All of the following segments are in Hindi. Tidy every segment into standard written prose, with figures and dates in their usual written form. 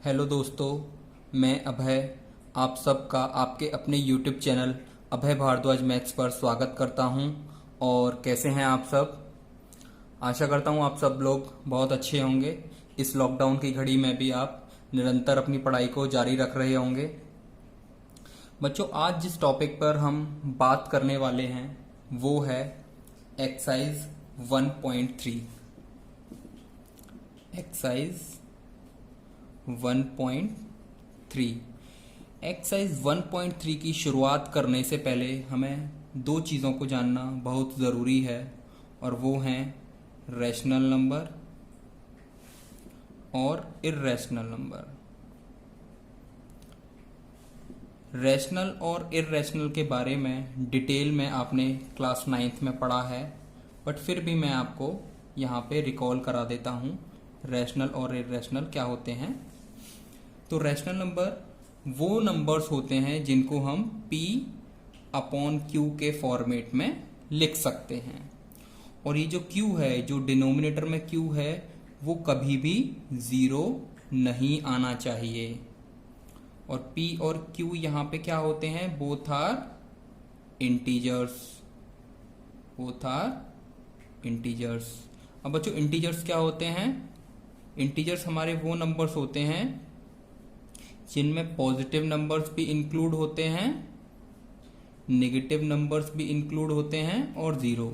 हेलो दोस्तों, मैं अभय आप सबका आपके अपने YouTube चैनल अभय भारद्वाज मैथ्स पर स्वागत करता हूं। और कैसे हैं आप सब? आशा करता हूं आप सब लोग बहुत अच्छे होंगे। इस लॉकडाउन की घड़ी में भी आप निरंतर अपनी पढ़ाई को जारी रख रहे होंगे। बच्चों, आज जिस टॉपिक पर हम बात करने वाले हैं वो है एक्सरसाइज 1.3। एक्सरसाइज 1.3 एक्सरसाइज 1.3 की शुरुआत करने से पहले हमें दो चीज़ों को जानना बहुत ज़रूरी है, और वो हैं रैशनल नंबर और इर्रेशनल नंबर। रैशनल और इर्रेशनल के बारे में डिटेल में आपने क्लास 9th में पढ़ा है, बट फिर भी मैं आपको यहाँ पे रिकॉल करा देता हूँ रैशनल और इर्रेशनल क्या होते हैं। तो रैशनल नंबर वो नंबर्स होते हैं जिनको हम P/Q के फॉर्मेट में लिख सकते हैं, और ये जो Q है, जो डिनोमिनेटर में Q है, वो कभी भी जीरो नहीं आना चाहिए। और P और Q यहाँ पे क्या होते हैं? Both are integers. Both are integers. अब बच्चों, इंटीजर्स क्या होते हैं? इंटीजर्स हमारे वो नंबर्स होते हैं जिनमें पॉजिटिव नंबर्स भी इंक्लूड होते हैं, नेगेटिव नंबर्स भी इंक्लूड होते हैं, और जीरो।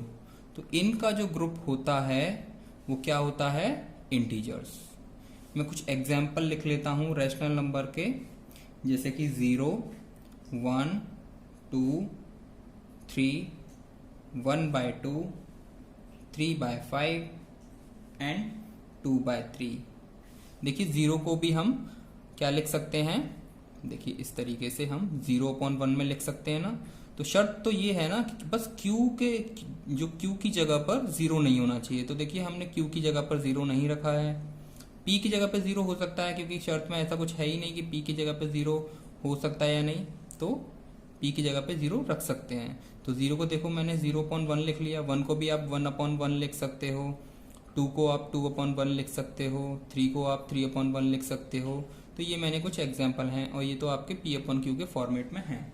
तो इनका जो ग्रुप होता है वो क्या होता है? इंटीजर्स। मैं कुछ एग्जाम्पल लिख लेता हूं रैशनल नंबर के, जैसे कि 0, 1, 2, 3, 1/2, 3/5 एंड 2/3। देखिए, 0 को भी हम क्या लिख सकते हैं? देखिए, इस तरीके से हम 0/1 में लिख सकते हैं ना। तो शर्त तो ये है ना कि बस Q की जगह पर 0 नहीं होना चाहिए। तो देखिए, हमने Q की जगह पर 0 नहीं रखा है। P की जगह पर 0 हो सकता है, क्योंकि शर्त में ऐसा कुछ है ही नहीं कि P की जगह पर 0 हो सकता है या नहीं। तो P की जगह पे 0 रख सकते हैं। तो 0 को देखो, मैंने 0/1 लिख लिया। 1 को भी आप 1/1 लिख सकते हो, 2 को आप 2/1 लिख सकते हो, 3 को आप 3/1 लिख सकते हो। तो ये मैंने कुछ एग्जाम्पल हैं, और ये तो आपके P/Q के फॉर्मेट में हैं।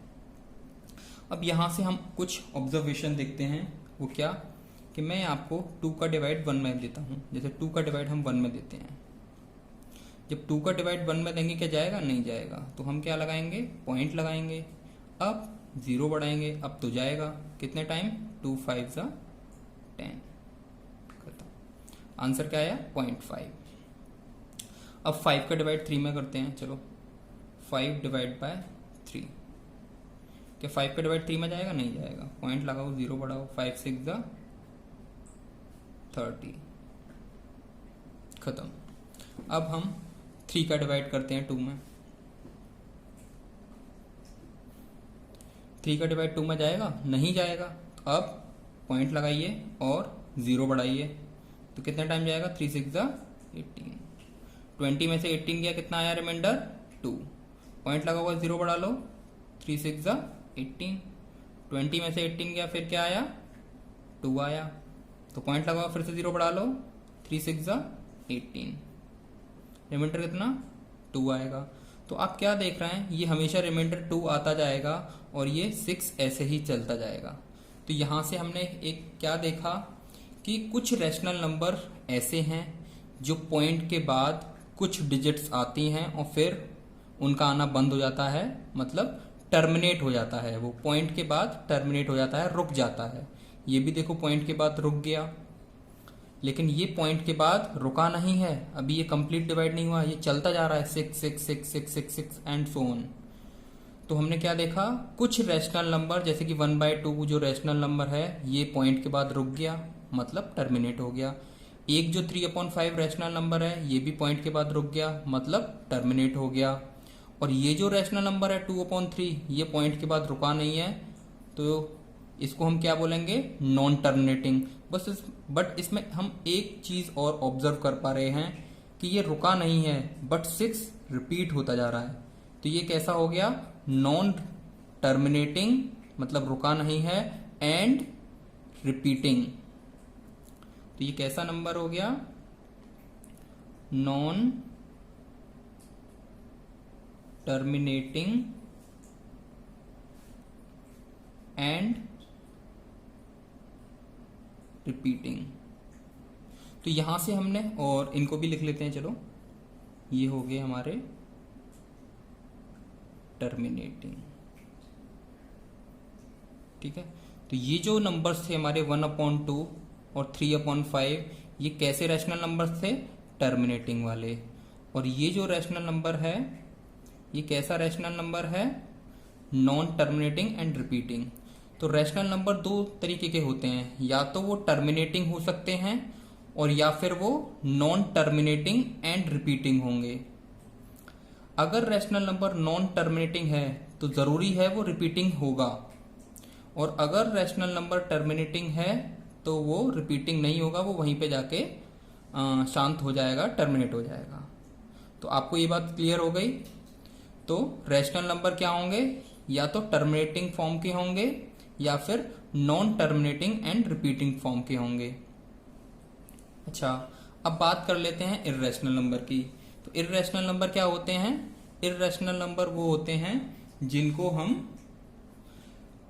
अब यहाँ से हम कुछ ऑब्जर्वेशन देखते हैं। वो क्या कि मैं आपको 2 का डिवाइड 1 में देता हूँ। जैसे 2 का डिवाइड हम 1 में देते हैं। जब 2 का डिवाइड 1 में देंगे, क्या जाएगा? नहीं जाएगा। तो हम क्या लगाएंगे? पॉइंट लगाएंगे। अब 0 बढ़ाएंगे, अब तो जाएगा। कितने टाइम? 2 5 10। आंसर क्या आया? 0.5। अब 5 का डिवाइड 3 में करते हैं। चलो, 5 डिवाइड बाय 3। क्या 5 का डिवाइड 3 में जाएगा? नहीं जाएगा। पॉइंट लगाओ, 0 बढ़ाओ। 5 6 30। खत्म। अब हम 3 का डिवाइड करते हैं 2 में। 3 का डिवाइड 2 में जाएगा? नहीं जाएगा। अब पॉइंट लगाइए और 0 बढ़ाइए। तो कितने टाइम जाएगा? 3 6 18। 20 में से 18 गया, कितना आया रिमाइंडर? 2। पॉइंट लगा हुआ, 0 बढ़ा लो। 3 6 18। 20 में से 18 गया, फिर क्या आया? 2 आया। तो पॉइंट लगा हुआ, फिर से 0 बढ़ा लो। 3 6 18। रिमाइंडर कितना? 2 आएगा। तो आप क्या देख रहे हैं? ये हमेशा रिमाइंडर 2 आता जाएगा, और ये 6 ऐसे ही चलता जाएगा। तो यहां से हमने एक क्या देखा कि कुछ रैशनल नंबर ऐसे हैं जो पॉइंट के बाद कुछ डिजिट्स आती हैं और फिर उनका आना बंद हो जाता है, मतलब टर्मिनेट हो जाता है। वो पॉइंट के बाद टर्मिनेट हो जाता है, रुक जाता है। ये भी देखो, पॉइंट के बाद रुक गया, लेकिन ये पॉइंट के बाद रुका नहीं है। अभी ये कंप्लीट डिवाइड नहीं हुआ, ये चलता जा रहा है 6 6 6 6 6 6 एंड सो ऑन। तो हमने क्या देखा? कुछ रैशनल नंबर, जैसे कि 1/2 जो रैशनल नंबर है, ये पॉइंट के बाद रुक गया, मतलब टर्मिनेट हो गया। एक जो 3/5 रैशनल नंबर है, ये भी पॉइंट के बाद रुक गया, मतलब टर्मिनेट हो गया। और ये जो रैशनल नंबर है 2/3, ये पॉइंट के बाद रुका नहीं है, तो इसको हम क्या बोलेंगे? Non terminating. बट इसमें हम एक चीज और ऑब्जर्व कर पा रहे हैं कि ये रुका नहीं है, बट 6 रिपीट होता जा रहा है। तो ये कैसा हो गया? नॉन टर्मिनेटिंग, मतलब रुका नहीं है, एंड रिपीटिंग। तो ये कैसा नंबर हो गया? Non terminating and repeating. तो यहां से हमने, और इनको भी लिख लेते हैं, चलो ये हो गए हमारे टर्मिनेटिंग। ठीक है, तो ये जो नंबर्स थे हमारे 1/2 और 3/5, ये कैसे रैशनल नंबर्स थे? टर्मिनेटिंग वाले। और ये जो रैशनल नंबर है, ये कैसा रैशनल नंबर है? Non terminating and repeating. तो रैशनल नंबर दो तरीके के होते हैं, या तो वो टर्मिनेटिंग हो सकते हैं और या फिर वो नॉन टर्मिनेटिंग एंड रिपीटिंग होंगे। अगर रैशनल नंबर नॉन टर्मिनेटिंग है तो जरूरी है वो रिपीटिंग होगा, और अगर रैशनल नंबर टर्मिनेटिंग है तो वो रिपीटिंग नहीं होगा, वो वहीं पे जाके शांत हो जाएगा, टर्मिनेट हो जाएगा। तो आपको ये बात क्लियर हो गई। तो रैशनल नंबर क्या होंगे? या तो टर्मिनेटिंग फॉर्म के होंगे या फिर non terminating and repeating form के होंगे। अच्छा, अब बात कर लेते हैं इर्रेशनल नंबर की। तो इर्रेशनल नंबर क्या होते हैं? इर्रेशनल नंबर वो होते हैं जिनको हम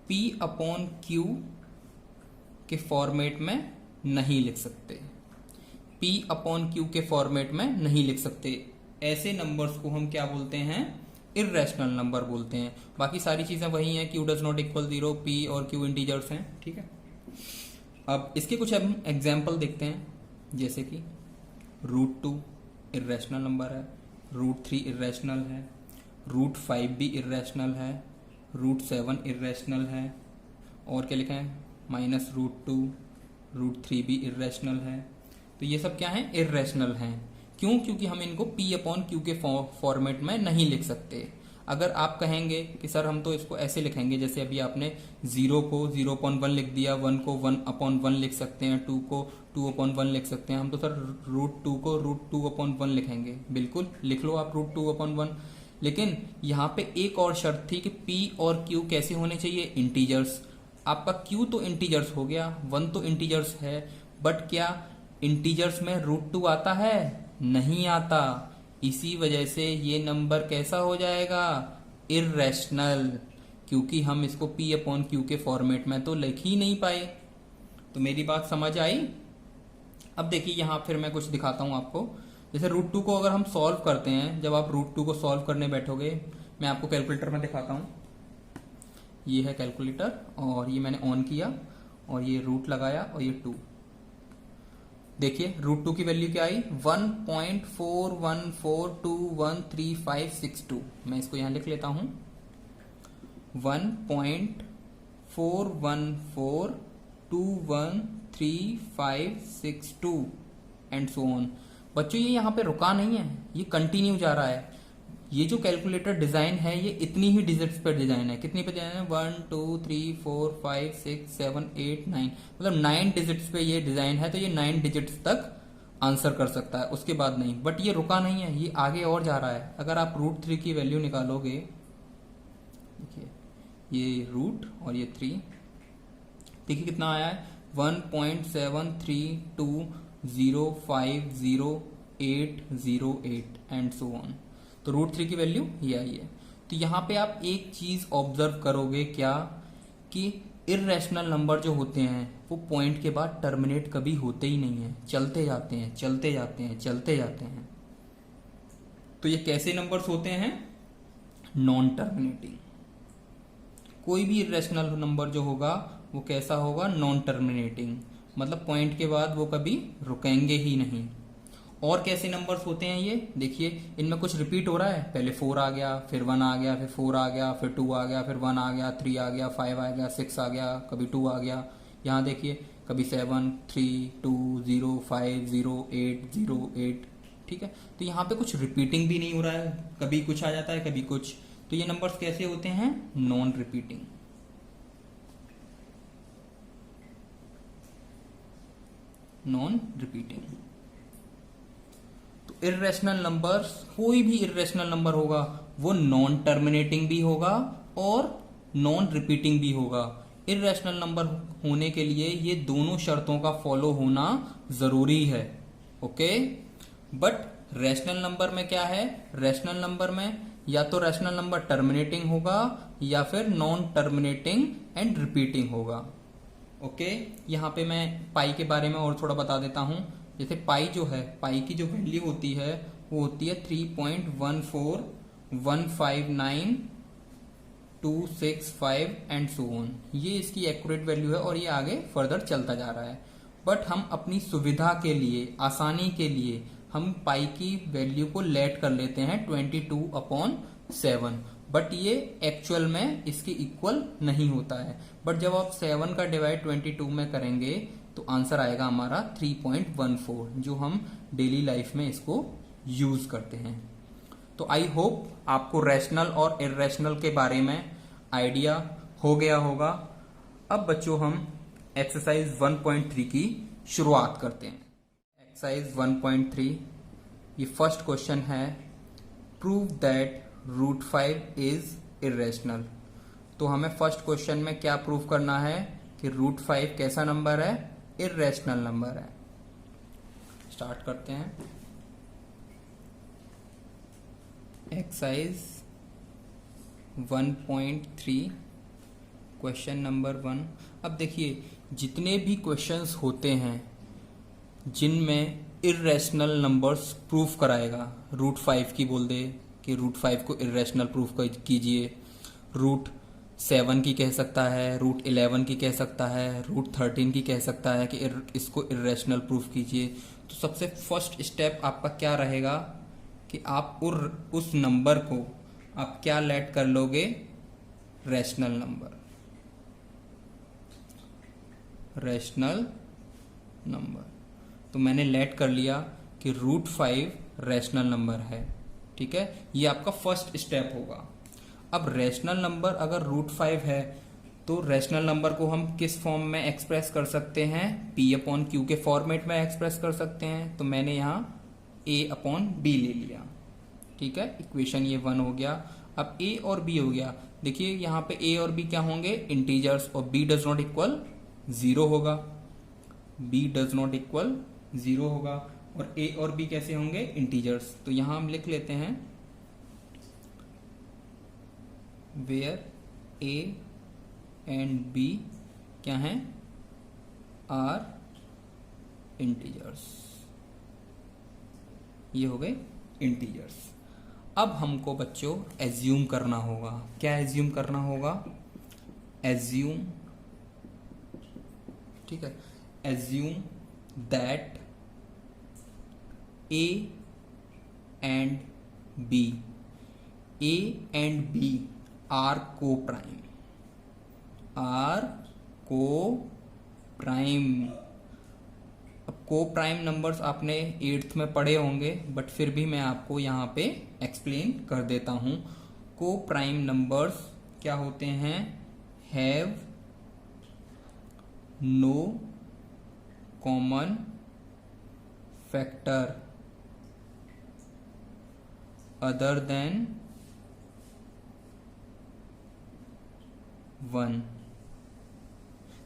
P/Q के फॉर्मेट में नहीं लिख सकते। P/Q के फॉर्मेट में नहीं लिख सकते, ऐसे नंबर्स को हम क्या बोलते हैं? इर्रेशनल नंबर बोलते हैं। बाकी सारी चीजें वही हैं, Q does not equal 0, P और Q इंटीजर्स हैं। ठीक है, अब इसके कुछ हम एग्जाम्पल देखते हैं, जैसे कि √2 इर्रेशनल नंबर है, √3 इर्रेशनल है, √5 भी इर्रेशनल है, √7 इर्रेशनल है, और क्या लिखा है? -√2, √3 भी इर्रेशनल है। तो ये सब क्या है? इर्रेशनल हैं। क्यों? क्योंकि हम इनको P/Q के फॉर्मेट में नहीं लिख सकते। अगर आप कहेंगे कि सर हम तो इसको ऐसे लिखेंगे, जैसे अभी आपने 0 को 0/1 लिख दिया, 1 को 1/1 लिख सकते हैं, 2 को 2/1 लिख सकते हैं, हम तो सर √2 को √2/1 लिखेंगे। बिल्कुल लिख लो आप √2/1। लेकिन यहाँ पे एक और शर्त थी कि P और Q कैसे होने चाहिए? इंटीजर्स। आपका Q तो इंटीजर्स हो गया, 1 तो इंटीजर्स है, बट क्या इंटीजर्स में √2 आता है? नहीं आता। इसी वजह से ये नंबर कैसा हो जाएगा? इर्रेशनल, क्योंकि हम इसको P/Q के फॉर्मेट में तो लिख ही नहीं पाए। तो मेरी बात समझ आई? अब देखिए यहां फिर मैं कुछ दिखाता हूं आपको। जैसे √2 को अगर हम सॉल्व करते हैं, जब आप √2 को सॉल्व करने बैठोगे, मैं आपको कैलकुलेटर में दिखाता हूं। ये है कैलकुलेटर, और ये मैंने ऑन किया और ये रूट लगाया और ये 2। देखिए √2 की वैल्यू क्या आई? 1.414213562। मैं इसको यहां लिख लेता हूं, 1.414213562 एंड सो ऑन। बच्चों ये यहाँ पे रुका नहीं है, ये कंटिन्यू जा रहा है। ये जो कैलकुलेटर डिजाइन है ये इतनी ही डिजिट्स पर डिजाइन है। कितनी पे डिजाइन है? 1 2 3 4 5 6 7 8 9, मतलब 9 डिजिट्स पे ये डिजाइन है। तो ये 9 डिजिट्स तक आंसर कर सकता है, उसके बाद नहीं। बट ये रुका नहीं है, ये आगे और जा रहा है। अगर आप √3 की वैल्यू निकालोगे, देखिए ये रूट और ये 3, देखिए कितना आया है? 1.7320500808 एंड सो ऑन। तो √3 की वैल्यू ये आई है। तो यहाँ पे आप एक चीज ऑब्जर्व करोगे, क्या कि इर्रेशनल नंबर जो होते हैं वो पॉइंट के बाद टर्मिनेट कभी होते ही नहीं है, चलते जाते हैं, चलते जाते हैं, चलते जाते हैं। तो ये कैसे नंबर्स होते हैं? Non terminating. कोई भी इर्रेशनल नंबर जो होगा वो कैसा होगा? नॉन टर्मिनेटिंग, मतलब पॉइंट के बाद वो कभी रुकेंगे ही नहीं। और कैसे नंबर्स होते हैं ये? देखिए इनमें कुछ रिपीट हो रहा है, पहले 4 आ गया, फिर 1 आ गया, फिर 4 आ गया, फिर 2 आ गया, फिर 1 आ गया, 3 आ गया, 5 आ गया, 6 आ गया, कभी 2 आ गया। यहाँ देखिए कभी 7 3 2 0 5 0 8 0 8। ठीक है, तो यहाँ पे कुछ रिपीटिंग भी नहीं हो रहा है, कभी कुछ आ जाता है, कभी कुछ। तो ये नंबर्स कैसे होते हैं? Non repeating. Non repeating. तो इर्रेशनल नंबर्स, कोई भी इर्रेशनल नंबर होगा वो नॉन टर्मिनेटिंग भी होगा और नॉन रिपीटिंग भी होगा। इर्रेशनल नंबर होने के लिए ये दोनों शर्तों का फॉलो होना जरूरी है। ओके, बट रैशनल नंबर में क्या है? रैशनल नंबर में या तो रैशनल नंबर टर्मिनेटिंग होगा या फिर नॉन टर्मिनेटिंग एंड रिपीटिंग होगा। ओके, यहाँ पे मैं पाई के बारे में और थोड़ा बता देता हूँ। जैसे पाई जो है, पाई की जो वैल्यू होती है वो होती है 3.14159.265 एंड सो ऑन। ये इसकी एक्यूरेट वैल्यू है और ये आगे फर्दर चलता जा रहा है। बट हम अपनी सुविधा के लिए, आसानी के लिए हम पाई की वैल्यू को लेट कर लेते हैं 22/7, बट ये एक्चुअल में इसके इक्वल नहीं होता है। बट जब आप 7 का डिवाइड 22 में करेंगे तो आंसर आएगा हमारा 3.14, जो हम डेली लाइफ में इसको यूज करते हैं। तो आई होप आपको रैशनल और इर्रेशनल के बारे में आइडिया हो गया होगा। अब बच्चों हम एक्सरसाइज 1.3 की शुरुआत करते हैं। एक्सरसाइज 1.3, ये फर्स्ट क्वेश्चन है, प्रूव दैट √5 इज इर्रेशनल। तो हमें फर्स्ट क्वेश्चन में क्या प्रूव करना है कि √5 कैसा नंबर है, इर्रेशनल नंबर है। स्टार्ट करते हैं। Exercise 1.3 question number 1। अब देखिए, जितने भी क्वेश्चंस होते हैं जिनमें इर्रेशनल नंबर्स प्रूफ कराएगा, √5 की बोल दे कि √5 को इर्रेशनल प्रूफ कीजिए, √7 की कह सकता है, √11 की कह सकता है, √13 की कह सकता है कि इसको इर्रेशनल प्रूफ कीजिए। तो सबसे फर्स्ट स्टेप आपका क्या रहेगा कि आप उस नंबर को आप क्या लेट कर लोगे, रैशनल नंबर, रैशनल नंबर। तो मैंने लेट कर लिया कि √5 रैशनल नंबर है। ठीक है, ये आपका फर्स्ट स्टेप होगा। अब रैशनल नंबर अगर √5 है तो रैशनल नंबर को हम किस फॉर्म में एक्सप्रेस कर सकते हैं, P/Q के फॉर्मेट में एक्सप्रेस कर सकते हैं। तो मैंने यहाँ A/B ले लिया। ठीक है, इक्वेशन ये 1 हो गया। अब A और B हो गया। देखिए यहाँ पे A और B क्या होंगे, इंटीजर्स, और B डज नॉट इक्वल 0 होगा, B डज नॉट इक्वल 0 होगा। और A और B कैसे होंगे, इंटीजर्स। तो यहां हम लिख लेते हैं वेयर A एंड B क्या हैं, आर इंटीजर्स। ये हो गए इंटीजर्स। अब हमको बच्चों एज्यूम करना होगा। क्या एज्यूम करना होगा, एज्यूम, ठीक है, assume that A and B, A and B are co-prime, are co-prime। अब co-prime नंबर्स आपने 8th में पढ़े होंगे, बट फिर भी मैं आपको यहाँ पे एक्सप्लेन कर देता हूँ। co-prime नंबर्स क्या होते हैं, have no common factor other than 1।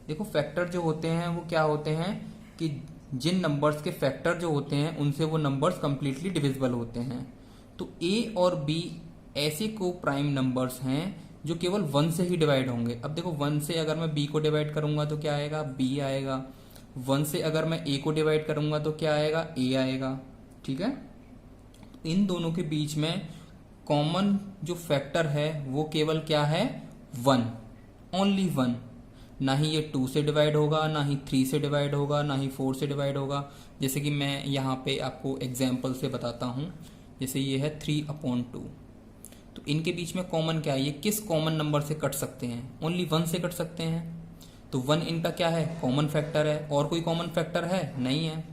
देखो, फैक्टर जो होते हैं वो क्या होते हैं कि जिन नंबर्स के फैक्टर जो होते हैं उनसे वो नंबर्स कंप्लीटली डिविजिबल होते हैं। तो A और B ऐसे को प्राइम नंबर्स हैं जो केवल 1 से ही डिवाइड होंगे। अब देखो, 1 से अगर मैं B को डिवाइड करूंगा तो क्या आएगा, B आएगा। 1 से अगर मैं A को डिवाइड करूंगा तो क्या आएगा, A आएगा। ठीक है, इन दोनों के बीच में कॉमन जो फैक्टर है वो केवल क्या है, 1, ओनली 1। ना ही ये 2 से डिवाइड होगा, ना ही 3 से डिवाइड होगा, ना ही 4 से डिवाइड होगा। जैसे कि मैं यहाँ पे आपको एग्जाम्पल से बताता हूँ। जैसे ये है 3/2, तो इनके बीच में कॉमन क्या है, ये किस कॉमन नंबर से कट सकते हैं, ओनली 1 से कट सकते हैं। तो 1 इनका क्या है, कॉमन फैक्टर है। और कोई कॉमन फैक्टर है, नहीं है।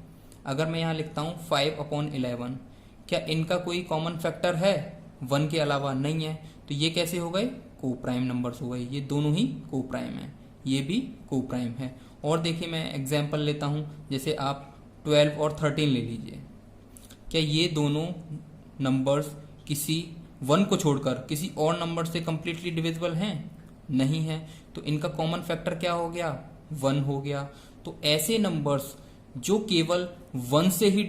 अगर मैं यहाँ लिखता हूँ 5/11, क्या इनका कोई कॉमन फैक्टर है 1 के अलावा, नहीं है। तो ये कैसे हो गए, को प्राइम नंबर्स हो गए। ये दोनों ही को प्राइम है, ये भी को प्राइम है। और देखिए, मैं एग्जाम्पल लेता हूँ, जैसे आप 12 और 13 ले लीजिए। क्या ये दोनों नंबर्स किसी 1 को छोड़कर किसी और नंबर से कंप्लीटली डिविजिबल हैं, नहीं है। तो इनका कॉमन फैक्टर क्या हो गया, 1 हो गया। तो ऐसे नंबर्स जो केवल 1 से ही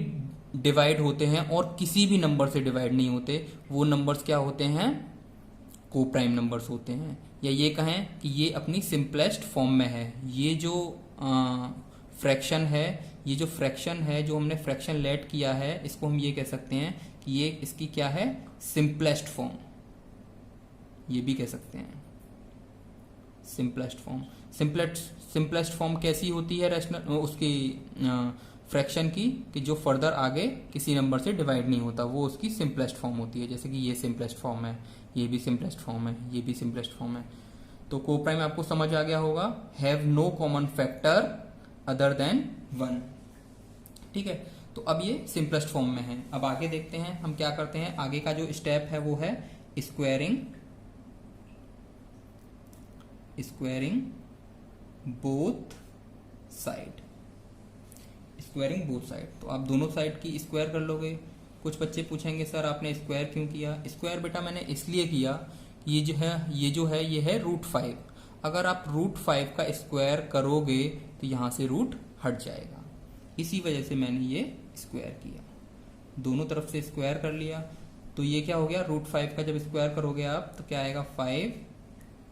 डिवाइड होते हैं और किसी भी नंबर से डिवाइड नहीं होते, वो नंबर्स क्या होते हैं, को प्राइम नंबर्स होते हैं। या ये कहें कि ये अपनी सिंपलेस्ट फॉर्म में है। ये जो फ्रैक्शन है, ये जो फ्रैक्शन है, जो हमने फ्रैक्शन लेट किया है, इसको हम ये कह सकते हैं कि ये इसकी क्या है, सिंपलेस्ट फॉर्म, ये भी कह सकते हैं सिंपलेस्ट फॉर्म। सिंपलेस्ट फॉर्म कैसी होती है रैशनल उसकी फ्रैक्शन की, कि जो फर्दर आगे किसी नंबर से डिवाइड नहीं होता, वो उसकी सिंपलेस्ट फॉर्म होती है। जैसे कि ये सिंपलेस्ट फॉर्म है, ये भी सिंपलेस्ट फॉर्म है, ये भी सिंपलेस्ट फॉर्म है। तो को प्राइम आपको समझ आ गया होगा, have no common factor other than 1। ठीक है, तो अब ये सिंपलेस्ट फॉर्म में है। अब आगे देखते हैं हम क्या करते हैं। आगे का जो स्टेप है वो है squaring both side. Squaring both side, तो आप दोनों साइड की स्क्वायर कर लोगे। कुछ बच्चे पूछेंगे सर आपने स्क्वायर क्यों किया। स्क्वायर बेटा मैंने इसलिए किया, ये है √5। अगर आप √5 का स्क्वायर करोगे तो यहां से रूट हट जाएगा, इसी वजह से मैंने ये स्क्वायर किया। दोनों तरफ से स्क्वायर कर लिया, तो ये क्या हो गया, √5 का जब स्क्वायर करोगे आप तो क्या आएगा 5,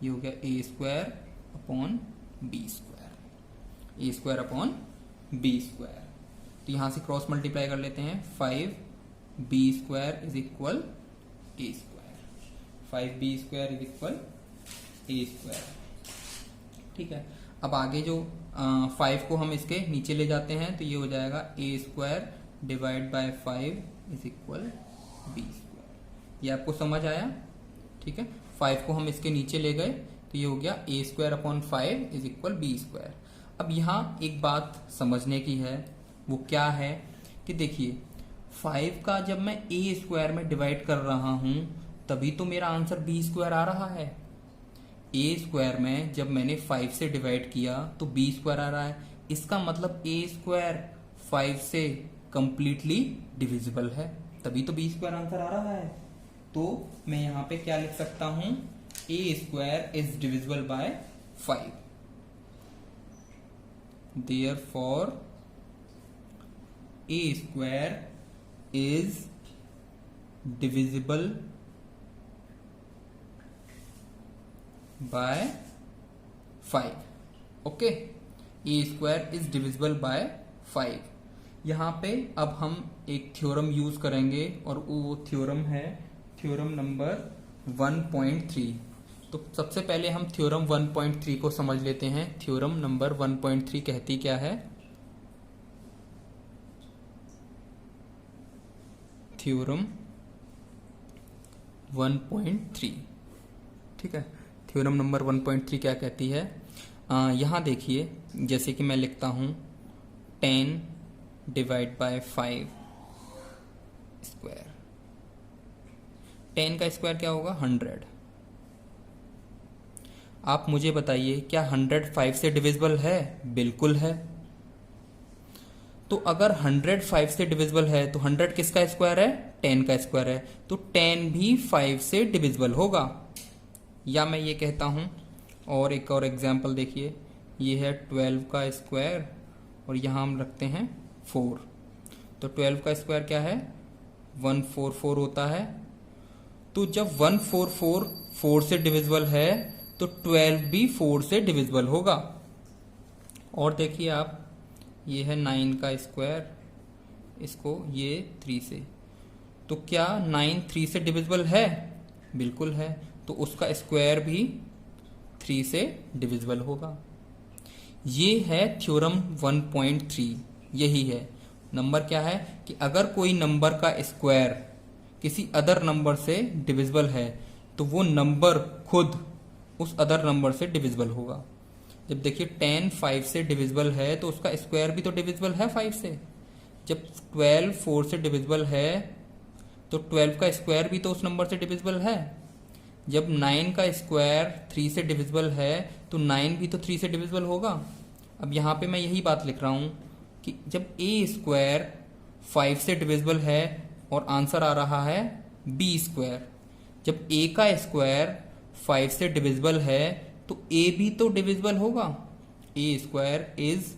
ये हो गया a² अपॉन b², तो यहां से क्रॉस मल्टीप्लाई कर लेते हैं। 5b² is equal a², 5b² is equal a²। ठीक है, अब आगे जो 5 को हम इसके नीचे ले जाते हैं तो ये हो जाएगा a² divide by 5 is equal b²। ये आपको समझ आया। ठीक है, 5 को हम इसके नीचे ले गए तो ये हो गया a² upon 5 is equal b²। अब यहाँ एक बात समझने की है, वो क्या है कि देखिए 5 का जब मैं a² में डिवाइड कर रहा हूं तभी तो मेरा आंसर b² आ रहा है। a² में जब मैंने 5 से डिवाइड किया तो b² आ रहा है, इसका मतलब a² 5 से कंप्लीटली डिविजिबल है, तभी तो b² आंसर आ रहा है। तो मैं यहां पे क्या लिख सकता हूं, a² is divisible by 5, therefore a² is divisible by 5। Okay, a² is divisible by 5। यहां पे अब हम एक थ्योरम यूज करेंगे और वो थ्योरम है थ्योरम नंबर 1.3। तो सबसे पहले हम थ्योरम 1.3 को समझ लेते हैं। थ्योरम नंबर 1.3 कहती क्या है, थ्योरम 1.3। ठीक है, थ्योरम नंबर 1.3 क्या कहती है, यहां देखिए जैसे कि मैं लिखता हूं 10 डिवाइड बाय 5 स्क्वायर। 10 का स्क्वायर क्या होगा, 100। आप मुझे बताइए क्या 100 5 से डिविजिबल है, बिल्कुल है। तो अगर 100 5 से डिविजिबल है तो 100 किसका स्क्वायर है, 10 का स्क्वायर है, तो 10 भी 5 से डिविजिबल होगा। या मैं ये कहता हूं, और एक और एग्जांपल देखिए, ये है 12 का स्क्वायर और यहां हम रखते हैं 4, तो 12 का स्क्वायर क्या है, 144 होता है। तो जब 144 4 से डिविजिबल है तो 12 भी 4 से डिविजिबल होगा। और देखिए आप, ये है 9 का स्क्वायर, इसको ये 3 से, तो क्या 9 3 से डिविजिबल है, बिल्कुल है, तो उसका स्क्वायर भी 3 से डिविजिबल होगा। ये है थ्योरम 1.3। यही है नंबर क्या है कि अगर कोई नंबर का स्क्वायर किसी अदर नंबर से डिविजिबल है तो वो नंबर खुद उस अदर नंबर से डिविजिबल होगा। जब देखिए 10 5 से डिविजिबल है तो उसका स्क्वायर भी तो डिविजिबल है 5 से। जब 12 4 से डिविजिबल है तो 12 का स्क्वायर भी तो उस नंबर से डिविजिबल है। जब 9 का स्क्वायर 3 से डिविजिबल है तो 9 भी तो 3 से डिविजिबल होगा। अब यहाँ पे मैं यही बात लिख रहा हूँ कि जब a² 5 से डिविजिबल है और आंसर आ रहा है b², जब a का स्क्वायर 5 से डिविजिबल है तो a भी तो डिविजिबल होगा। a² is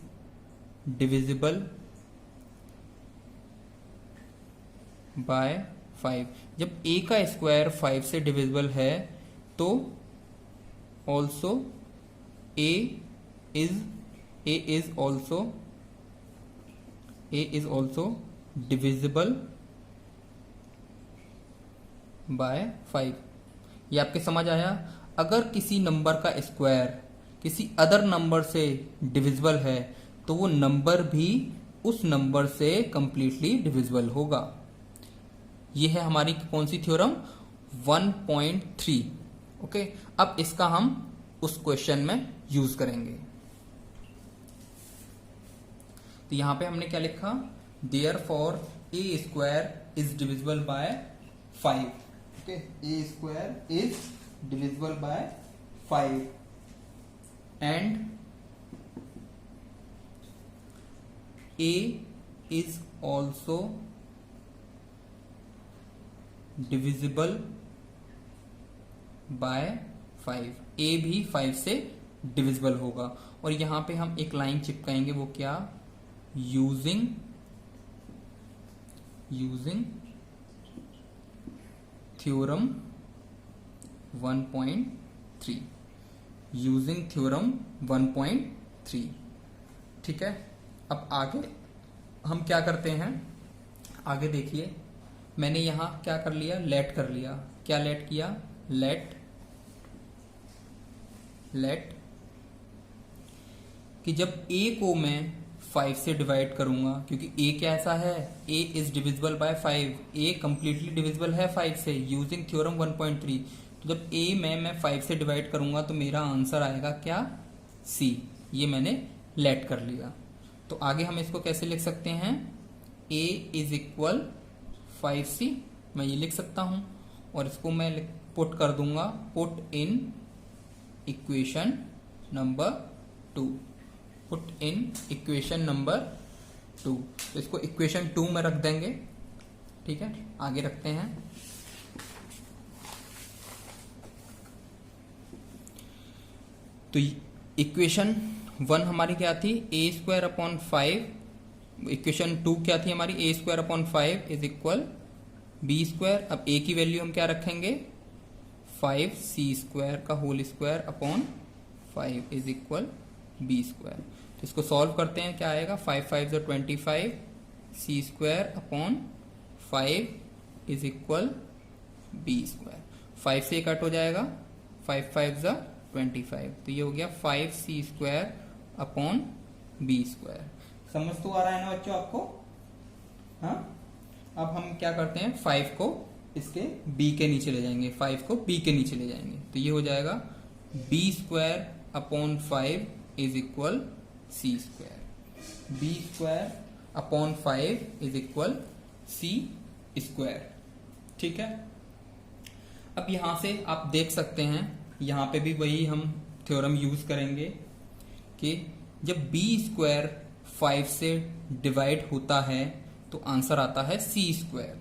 divisible by 5। जब a का स्क्वायर 5 से डिविजिबल है तो also a is also divisible by 5। ये आपके समझ आया? अगर किसी नंबर का स्क्वायर किसी अदर नंबर से डिविजिबल है तो वो नंबर भी उस नंबर से कंप्लीटली डिविजिबल होगा। ये है हमारी कौन सी थ्योरम? 1.3। ओके, अब इसका हम उस क्वेश्चन में यूज करेंगे। तो यहां पे हमने क्या लिखा? Therefore A square is divisible by 5। Okay, A square is divisible by 5 and A is also divisible by 5। ए भी 5 से डिविजिबल होगा। और यहां पे हम एक लाइन चिपकाएंगे, वो क्या? Using theorem 1.3। Using theorem 1.3। ठीक है, अब आगे हम क्या करते हैं? आगे देखिए, मैंने यहां क्या कर लिया? लेट कर लिया। क्या लेट किया? लेट कि जब a को मैं 5 से डिवाइड करूंगा, क्योंकि a क्या ऐसा है? a is divisible by 5। a completely divisible है 5 से यूजिंग थ्योरम 1.3। तो जब a में मैं 5 से डिवाइड करूंगा तो मेरा आंसर आएगा क्या? c। ये मैंने लेट कर लिया। तो आगे हम इसको कैसे लिख सकते हैं? a इज इक्वल 5c, मैं ये लिख सकता हूं। और इसको मैं पुट कर दूंगा, put in equation number 2। Put in equation number 2। तो इसको इक्वेशन 2 में रख देंगे। ठीक है, आगे रखते हैं। तो इक्वेशन 1 हमारी क्या थी? ए स्क्वायर अपॉन 5। इक्वेशन 2 क्या थी हमारी? A square upon 5 is equal b square. अब ए की वैल्यू हम क्या रखेंगे? 5c स्क्वायर का whole square upon 5 is equal b square. तो इसको सॉल्व करते हैं, क्या आएगा? 5 5 25 c square upon 5 is equal b square. 5 से कट हो जाएगा, 5 5 25। तो ये हो गया 5c square upon B square. समझ तो आ रहा है ना बच्चों आपको? हाँ, अब हम क्या करते हैं? 5 को इसके b के नीचे ले जाएंगे। 5 को b के नीचे ले जाएंगे तो ये हो जाएगा b square upon 5 is equal c square. b square upon 5 is equal c square. ठीक है, अब यहां से आप देख सकते हैं, यहां पे भी वही हम थ्योरम यूज करेंगे कि जब b स्क्वायर 5 से डिवाइड होता है तो आंसर आता है c स्क्वायर।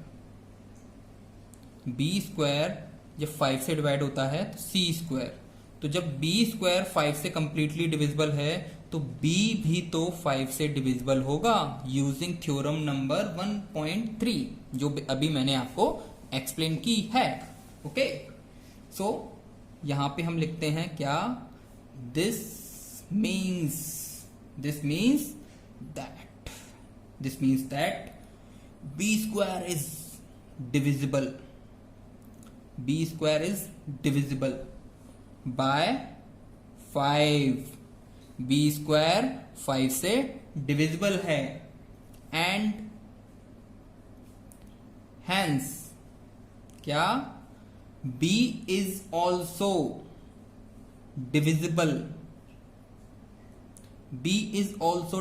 b स्क्वायर जब 5 से डिवाइड होता है तो c स्क्वायर। तो जब b स्क्वायर 5 से कंप्लीटली डिविजिबल है तो b भी तो 5 से डिविजिबल होगा यूजिंग थ्योरम नंबर 1.3 जो अभी मैंने आपको एक्सप्लेन की है। ओके, सो यहां पे हम लिखते हैं क्या? This means that b square is divisible by 5। b square 5 से डिविजिबल है एंड हेंस क्या? b is also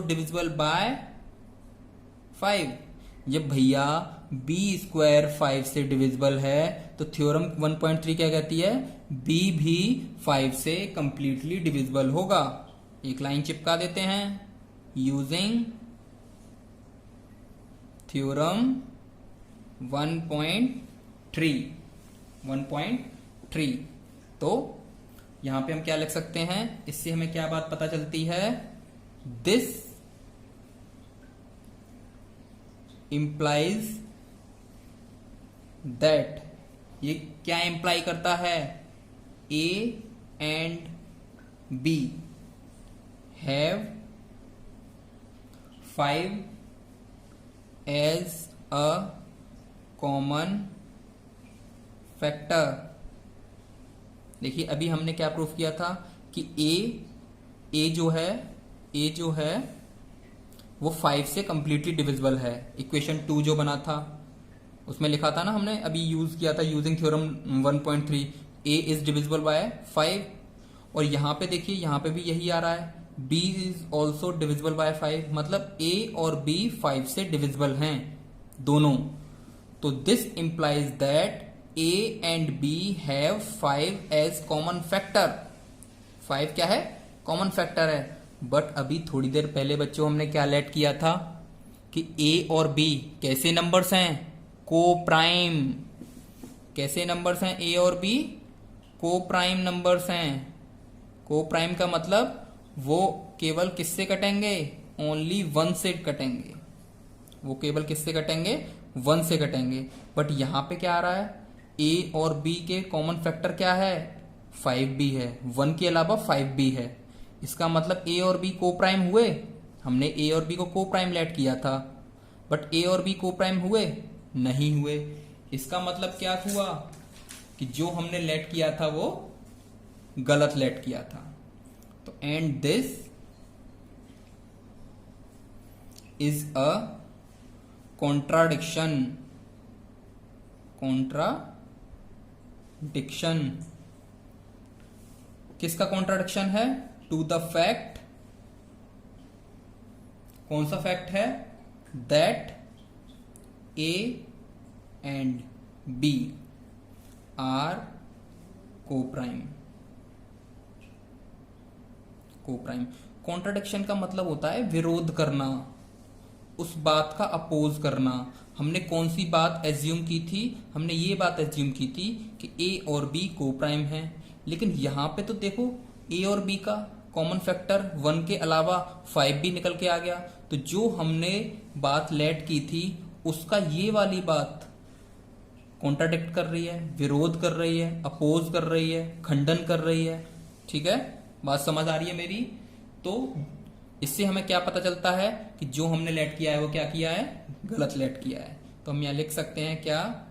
divisible by 5। जब भैया b स्क्वायर 5 से डिविजिबल है तो थ्योरम 1.3 क्या कहती है? b भी 5 से कंप्लीटली डिविजिबल होगा। एक लाइन चिपका देते हैं, यूजिंग थ्योरम 1.3। तो यहां पे हम क्या लिख सकते हैं? इससे हमें क्या बात पता चलती है? दिस implies दैट, ये क्या इंप्लाई करता है, a and b have 5 as a common factor. देखिए अभी हमने क्या प्रूफ किया था कि ए जो है वो 5 से कंप्लीटली डिविजिबल है। इक्वेशन 2 जो बना था उसमें लिखा था ना, हमने अभी यूज किया था using theorem 1.3, A is divisible by 5। और यहाँ पे देखिए, यहाँ पे भी यही आ रहा है, b is also divisible by 5, मतलब ए और बी 5 से डिविजिबल हैं दोनों। तो this implies that a and b have 5 as common factor. 5 क्या है, कॉमन फैक्टर है। बट अभी थोड़ी देर पहले बच्चों हमने क्या लेट किया था कि ए और बी कैसे नंबर्स हैं, को प्राइम। कैसे नंबर्स हैं ए और बी, को प्राइम नंबर्स हैं। को प्राइम का मतलब वो केवल किससे कटेंगे, ओनली 1 से कटेंगे। वो केवल किससे कटेंगे, 1 से कटेंगे। बट यहां पे क्या आ रहा है, ए और बी के कॉमन फैक्टर क्या है, 5 भी है, 1 के अलावा 5 भी है। इसका मतलब ए और बी को प्राइम हुए। हमने ए और बी को को प्राइम लेट किया था, बट ए और बी को प्राइम हुए नहीं हुए। इसका मतलब क्या हुआ कि जो हमने लेट किया था वो गलत लेट किया था। तो and this is a contradiction. किसका कॉन्ट्राडिक्शन है, टू द फैक्ट। कौन सा फैक्ट है, that a and b are coprime. Contradiction का मतलब होता है विरोध करना, उस बात का अपोज करना। हमने कौन सी बात एज्यूम की थी, हमने ये बात एज्यूम की थी कि ए और बी को प्राइम है। लेकिन यहां पे तो देखो ए और बी का कॉमन फैक्टर 1 के अलावा 5 भी निकल के आ गया। तो जो हमने बात लेट की थी उसका ये वाली बात कॉन्ट्राडिक्ट कर रही है, विरोध कर रही है, अपोज कर रही है, खंडन कर रही है। ठीक है, बात समझ आ रही है मेरी। तो इससे हमें क्या पता चलता है कि जो हमने लेट किया है वो क्या किया है, गलत लेट किया है। तो हम यहां लिख सकते हैं क्या,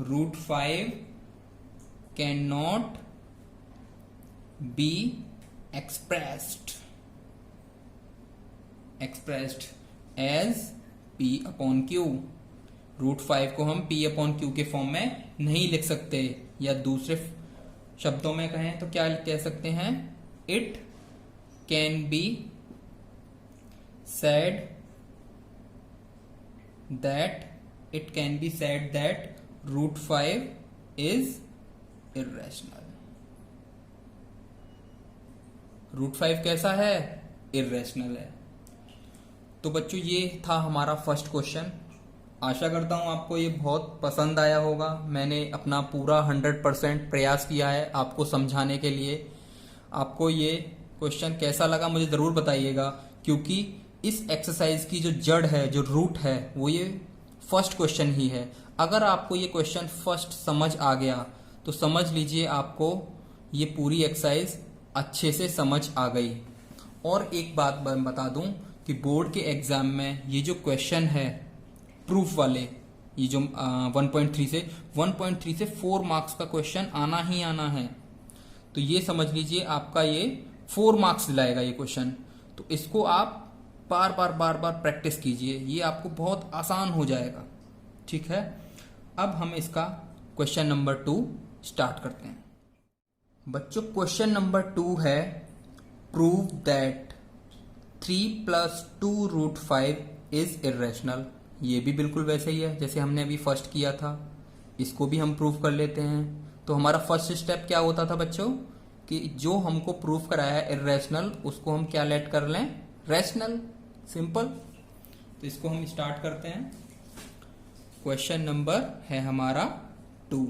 √5 can not be expressed as P upon Q। √5 को हम P अपॉन Q के फॉर्म में नहीं लिख सकते, या दूसरे शब्दों में कहें तो क्या कह सकते हैं, it can be said that √5 is irrational। √5 कैसा है, इर्रेशनल है। तो बच्चों ये था हमारा फर्स्ट क्वेश्चन। आशा करता हूँ आपको ये बहुत पसंद आया होगा। मैंने अपना पूरा 100% प्रयास किया है आपको समझाने के लिए। आपको ये क्वेश्चन कैसा लगा मुझे ज़रूर बताइएगा, क्योंकि इस एक्सरसाइज की जो जड़ है, जो रूट है, वो ये फर्स्ट क्वेश्चन ही है। अगर आपको ये क्वेश्चन फर्स्ट समझ आ गया तो समझ लीजिए आपको ये पूरी एक्सरसाइज अच्छे से समझ आ गई। और एक बात बता दूं कि बोर्ड के एग्जाम में ये जो क्वेश्चन है प्रूफ वाले, ये जो 1.3 से 4 मार्क्स का क्वेश्चन आना ही आना है। तो ये समझ लीजिए आपका ये 4 मार्क्स दिलाएगा ये क्वेश्चन। तो इसको आप बार बार प्रैक्टिस कीजिए, ये आपको बहुत आसान हो जाएगा। ठीक है, अब हम इसका क्वेश्चन नंबर 2 स्टार्ट करते हैं। बच्चों क्वेश्चन नंबर 2 है, प्रूव दैट 3 + 2 √5 इज इर्रेशनल। ये भी बिल्कुल वैसे ही है जैसे हमने अभी फर्स्ट किया था, इसको भी हम प्रूव कर लेते हैं। तो हमारा फर्स्ट स्टेप क्या होता था बच्चों, कि जो हमको प्रूव कराया है इर्रेशनल उसको हम क्या लेट कर लें, रैशनल। सिंपल। तो इसको हम स्टार्ट करते हैं। क्वेश्चन नंबर है हमारा 2।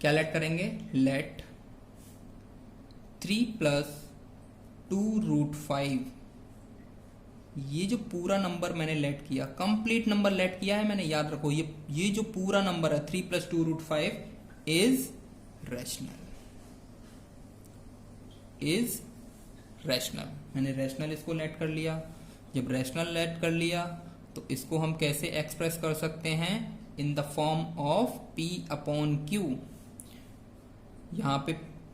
क्या लेट करेंगे, लेट 3 + 2 √5 ये जो पूरा नंबर मैंने लेट किया, कंप्लीट नंबर लेट किया है मैंने, याद रखो ये जो पूरा नंबर है 3 + 2√5 इज रैशनल। मैंने रैशनल इसको लेट कर लिया। जब रैशनल लेट कर लिया तो इसको हम कैसे एक्सप्रेस कर सकते हैं, in the form of P/Q। यहां पे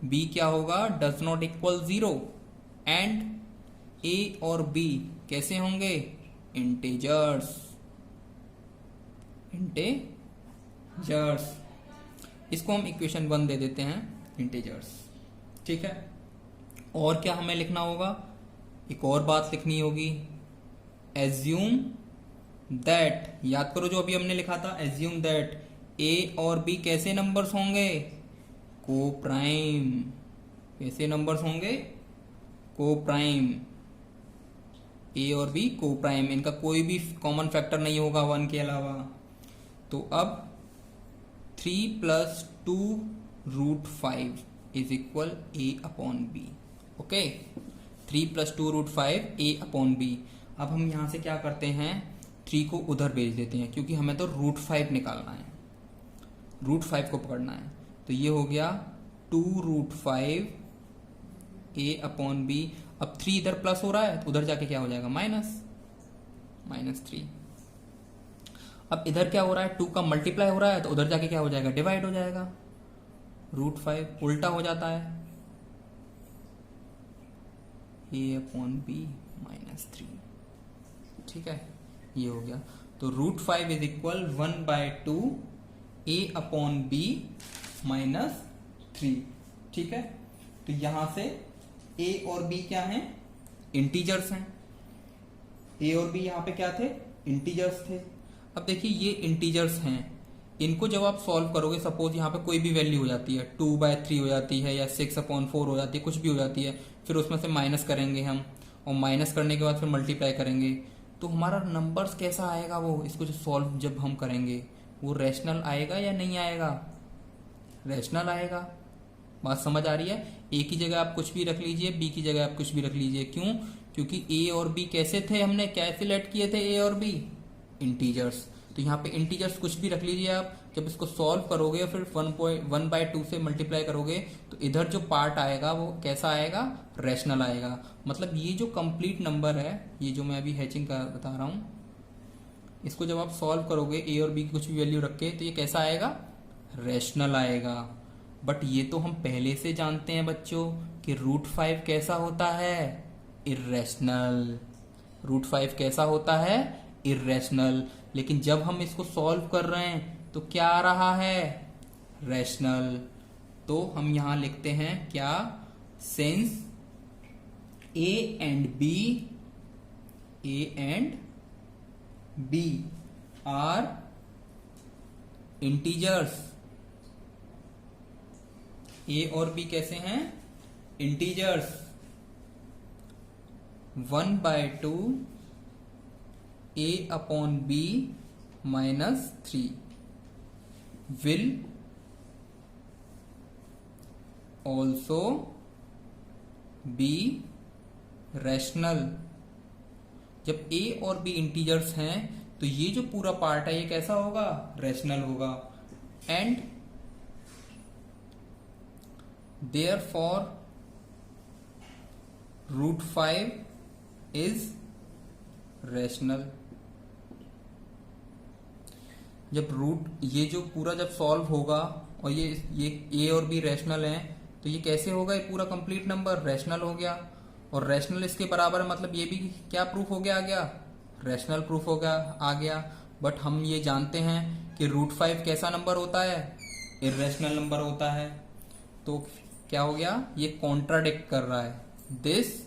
B क्या होगा, does not equal 0 and A और B कैसे होंगे, इंटीजर्स। इसको हम इक्वेशन 1 दे देते हैं, इंटीजर्स। ठीक है, और क्या हमें लिखना होगा, एक और बात लिखनी होगी, एज्यूम दैट, याद करो जो अभी हमने लिखा था, एज्यूम दैट A और B कैसे नंबर्स होंगे, को प्राइम। कैसे नंबर्स होंगे, को प्राइम। A और B को प्राइम, इनका कोई भी कॉमन फैक्टर नहीं होगा 1 के अलावा। तो अब 3 + 2√5 is equal A/B। Okay, 3 + 2√5 A/B। अब हम यहां से क्या करते हैं, 3 को उधर भेज देते हैं, क्योंकि हमें तो √5 निकालना है, √5 को पकड़ना है। तो ये हो गया 2√5 A/B। अब 3 इधर प्लस हो रहा है तो उधर जाके क्या हो जाएगा, -3। अब इधर क्या हो रहा है, 2 का मल्टीप्लाई हो रहा है तो उधर जाके क्या हो जाएगा, डिवाइड हो जाएगा। √5 उल्टा हो जाता है, A/B -3। ठीक है, ये हो गया। तो √5 इज इक्वल 1/2 A/B -3। ठीक है, तो यहां से A और B क्या हैं, इंटीजर्स हैं। A और B यहां पे क्या थे, इंटीजर्स थे। अब देखिए ये इंटीजर्स हैं, इनको जब आप सॉल्व करोगे, सपोज यहाँ पे कोई भी वैल्यू हो जाती है, 2/3 हो जाती है या 6/4 हो जाती है, कुछ भी हो जाती है, फिर उसमें से माइनस करेंगे हम, और माइनस करने के बाद फिर मल्टीप्लाई करेंगे, तो हमारा नंबर्स कैसा आएगा, वो इसको जो सॉल्व जब हम करेंगे वो रैशनल आएगा या नहीं आएगा, रैशनल आएगा। बात समझ आ रही है, ए की जगह आप कुछ भी रख लीजिए, बी की जगह आप कुछ भी रख लीजिए। क्यों, क्योंकि ए और बी कैसे थे, हमने कैसे लेट किए थे ए और बी, इंटीजर्स। तो यहाँ पे इंटीजर्स कुछ भी रख लीजिए आप। जब इसको सॉल्व करोगे फिर 1/2 से मल्टीप्लाई करोगे तो इधर जो पार्ट आएगा वो कैसा आएगा, रैशनल आएगा। मतलब ये जो कंप्लीट नंबर है, ये जो मैं अभी हैचिंग का बता रहा हूँ, इसको जब आप सॉल्व करोगे ए और बी की कुछ भी वैल्यू रख के, तो ये कैसा आएगा, रैशनल आएगा। बट ये तो हम पहले से जानते हैं बच्चों कि √5 कैसा होता है, इर्रेशनल। √5 कैसा होता है, इर्रेशनल। लेकिन जब हम इसको सॉल्व कर रहे हैं तो क्या आ रहा है, रैशनल। तो हम यहां लिखते हैं क्या, since A and B are integers, A और B कैसे हैं, integers, 1/2 A/B -3 will also be rational। जब A और B इंटीजर्स हैं तो ये जो पूरा पार्ट है ये कैसा होगा, रैशनल होगा। And therefore √5 is rational। जब ये जो पूरा जब सॉल्व होगा और ये A और B रैशनल हैं तो ये कैसे होगा, ये पूरा कंप्लीट नंबर रैशनल हो गया। और रैशनल इसके बराबर है, मतलब ये भी क्या प्रूफ हो गया, आ गया, रैशनल प्रूफ हो गया, आ गया। बट हम ये जानते हैं कि √5 कैसा नंबर होता है, इर्रेशनल नंबर होता है। तो क्या हो गया, ये कॉन्ट्राडिक्ट कर रहा है, दिस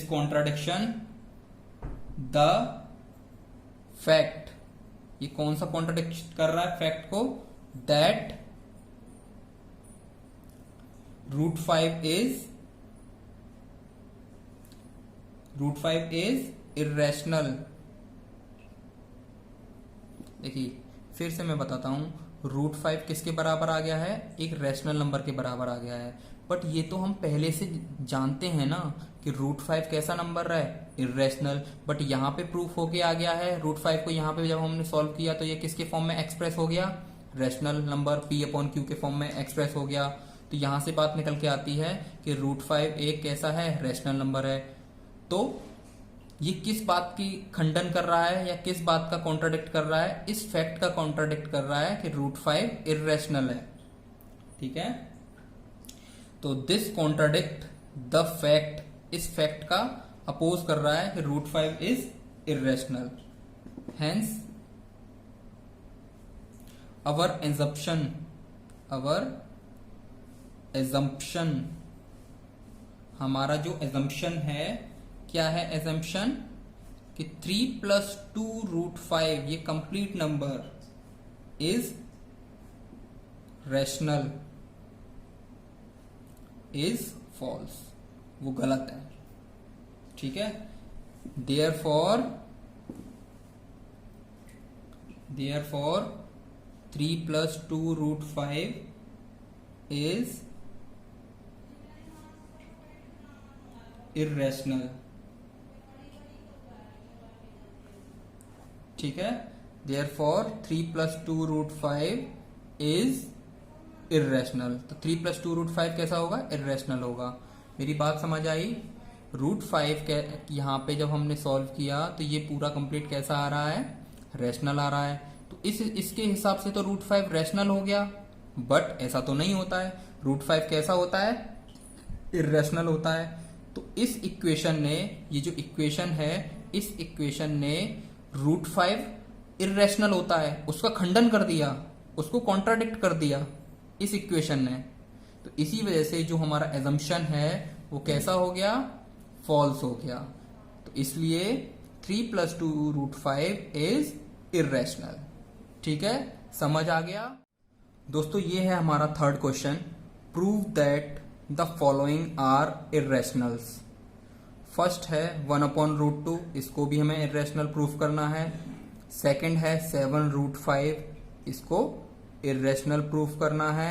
कॉन्ट्राडिक्शन द फैक्ट। ये कौन सा कॉन्ट्राडिक्ट कर रहा है फैक्ट को, दैट √5 इज इर्रेशनल। देखिए फिर से मैं बताता हूं, √5 किसके बराबर आ गया है, एक रैशनल नंबर के बराबर आ गया है। बट ये तो हम पहले से जानते हैं ना कि √5 कैसा नंबर है, इर्रेशनल। बट यहाँ पे प्रूफ होके आ गया है, √5 को यहाँ पे जब हमने सॉल्व किया तो ये किसके फॉर्म में एक्सप्रेस हो गया, रैशनल नंबर P/Q के फॉर्म में एक्सप्रेस हो गया। तो यहां से बात निकल के आती है कि √5 एक कैसा है, रैशनल नंबर है। तो ये किस बात की खंडन कर रहा है या किस बात का कॉन्ट्राडिक्ट कर रहा है, इस फैक्ट का कॉन्ट्राडिक्ट कर रहा है कि √5 इर्रेशनल है। ठीक है, तो दिस कॉन्ट्राडिक्ट द फैक्ट, इस फैक्ट का अपोज कर रहा है कि √5 is irrational. Hence our assumption, हमारा जो assumption है, क्या है assumption, कि 3 + 2 √5 ये complete number is rational, is false, वो गलत है। ठीक है, therefore 3 + 2 √5 is irrational। ठीक है, therefore 3 + 2 √5 is irrational। तो 3 + 2 √5 कैसा होगा, irrational होगा। मेरी बात समझ आई। √5 के यहाँ पे जब हमने सॉल्व किया तो ये पूरा कंप्लीट कैसा आ रहा है, रैशनल आ रहा है। तो इसके हिसाब से तो √5 रैशनल हो गया, बट ऐसा तो नहीं होता है। √5 कैसा होता है, इर्रेशनल होता है। तो इस इक्वेशन ने, ये जो इक्वेशन है, इस इक्वेशन ने √5 इर्रेशनल होता है उसका खंडन कर दिया, उसको कॉन्ट्राडिक्ट कर दिया इस इक्वेशन ने। तो इसी वजह से जो हमारा एजम्पशन है वो कैसा हो गया, फॉल्स हो गया। तो इसलिए 3 + 2 √5 इज इर्रेशनल। ठीक है, समझ आ गया दोस्तों। ये है हमारा third question, prove that the following are irrationals. First है 1/√2, इसको भी हमें इर्रेशनल प्रूफ करना है। सेकंड है 7√5, इसको इर्रेशनल प्रूफ करना है।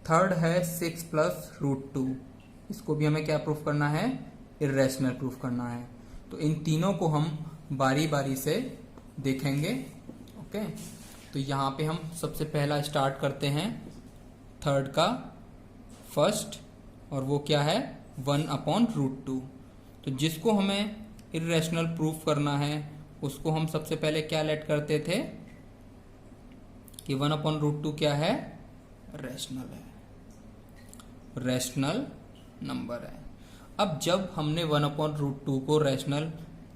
थर्ड है 6 + √2, इसको भी हमें क्या प्रूफ करना है, इर्रेशनल प्रूफ करना है। तो इन तीनों को हम बारी बारी से देखेंगे। ओके, तो यहाँ पे हम सबसे पहला स्टार्ट करते हैं थर्ड का, फर्स्ट, और वो क्या है 1/√2। तो जिसको हमें इर्रेशनल प्रूफ करना है उसको हम सबसे पहले क्या लेट करते थे कि 1/√2 क्या है, रैशनल है, रैशनल नंबर है। अब जब हमने 1/√2 को रैशनल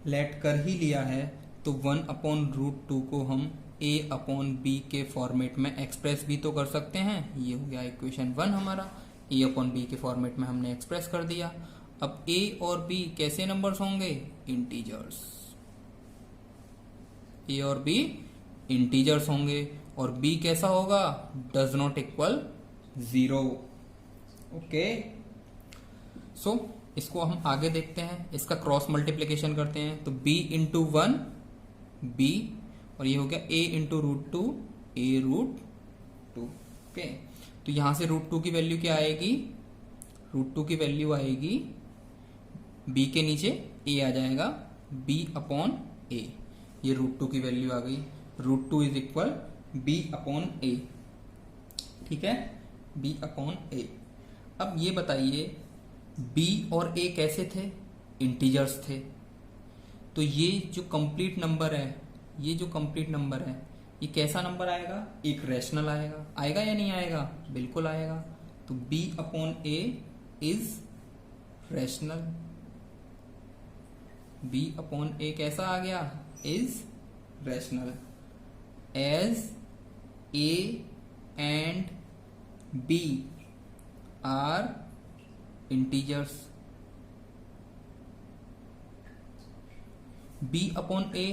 लेट कर ही लिया है तो 1/√2 को हम a/b के फॉर्मेट में एक्सप्रेस भी तो कर सकते हैं। ये हो गया इक्वेशन 1 हमारा, a/b के फॉर्मेट में हमने एक्सप्रेस कर दिया। अब a और b कैसे नंबर्स होंगे, इंटीजर्स। a और b इंटीजर्स होंगे और b कैसा होगा, डज नॉट इक्वल 0। ओके, सो इसको हम आगे देखते हैं, इसका क्रॉस मल्टीप्लीकेशन करते हैं। तो b × 1 b, और ये हो गया a × √2 a√2। ओके, तो यहां से √2 की वैल्यू क्या आएगी, √2 की वैल्यू आएगी b के नीचे a आ जाएगा, b/a। ये √2 की वैल्यू आ गई, √2 = b/a। ठीक है, b/a। अब ये बताइए b और a कैसे थे, इंटीजर्स थे। तो ये जो कंप्लीट नंबर है, ये जो कंप्लीट नंबर है, ये कैसा नंबर आएगा, एक रैशनल आएगा। आएगा या नहीं आएगा, बिल्कुल आएगा। तो b/a इज रैशनल, b/a कैसा आ गया, is rational, as a and b are integers. b/a